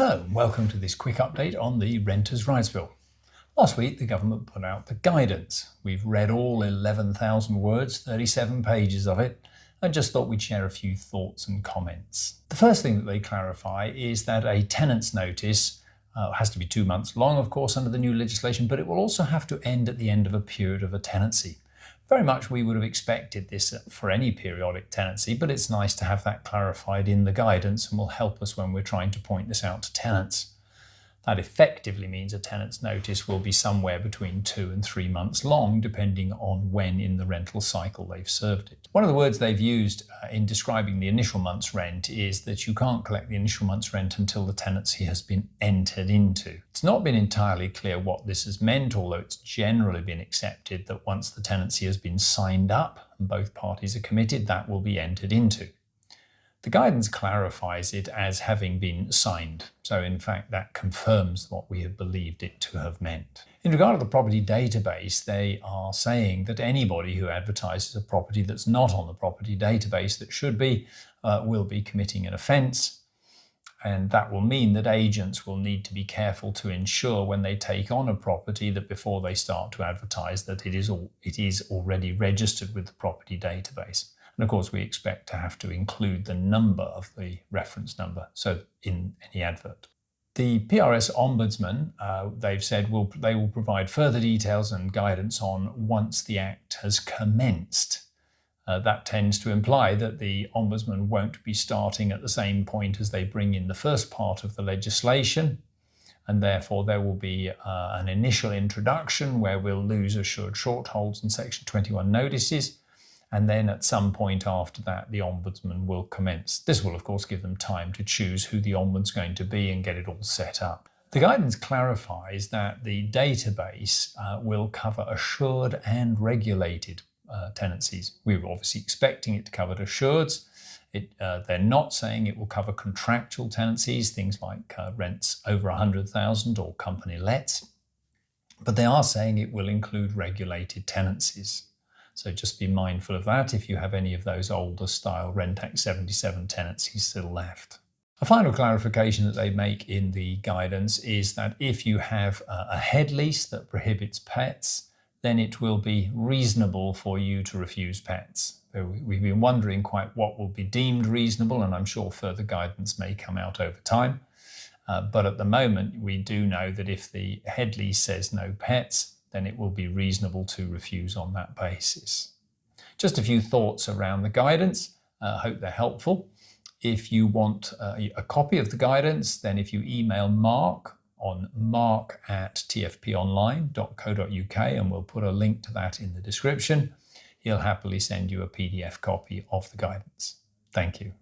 Hello, welcome to this quick update on the Renters' Rights Bill. Last week the government put out the guidance. We've read all 11,000 words, 37 pages of it, and just thought we'd share a few thoughts and comments. The first thing that they clarify is that a tenant's notice has to be 2 months long, of course, under the new legislation, but it will also have to end at the end of a period of a tenancy. Very much we would have expected this for any periodic tenancy, but it's nice to have that clarified in the guidance and will help us when we're trying to point this out to tenants. That effectively means a tenant's notice will be somewhere between 2 and 3 months long, depending on when in the rental cycle they've served it. One of the words they've used in describing the initial month's rent is that you can't collect the initial month's rent until the tenancy has been entered into. It's not been entirely clear what this has meant, although it's generally been accepted that once the tenancy has been signed up and both parties are committed, that will be entered into. The guidance clarifies it as having been signed, so in fact that confirms what we have believed it to have meant. In regard to the property database, they are saying that anybody who advertises a property that's not on the property database that should be, will be committing an offence, and that will mean that agents will need to be careful to ensure when they take on a property that before they start to advertise that it is already registered with the property database. And of course, we expect to have to include the number of the reference number, so in any advert. The PRS Ombudsman, they've said they will provide further details and guidance on once the Act has commenced. That tends to imply that the Ombudsman won't be starting at the same point as they bring in the first part of the legislation, and therefore there will be an initial introduction where we'll lose assured shortholds and Section 21 notices. And then at some point after that, the Ombudsman will commence. This will, of course, give them time to choose who the Ombudsman's going to be and get it all set up. The guidance clarifies that the database will cover assured and regulated tenancies. We were obviously expecting it to cover assureds. They're not saying it will cover contractual tenancies, things like rents over 100,000 or company lets, but they are saying it will include regulated tenancies. So just be mindful of that if you have any of those older style Rent Act 77 tenancies still left. A final clarification that they make in the guidance is that if you have a head lease that prohibits pets, then it will be reasonable for you to refuse pets. We've been wondering quite what will be deemed reasonable, and I'm sure further guidance may come out over time. But at the moment, we do know that if the head lease says no pets, then it will be reasonable to refuse on that basis. Just a few thoughts around the guidance. I hope they're helpful. If you want a copy of the guidance, then if you email Mark on mark@tfponline.co.uk, and we'll put a link to that in the description, he'll happily send you a PDF copy of the guidance. Thank you.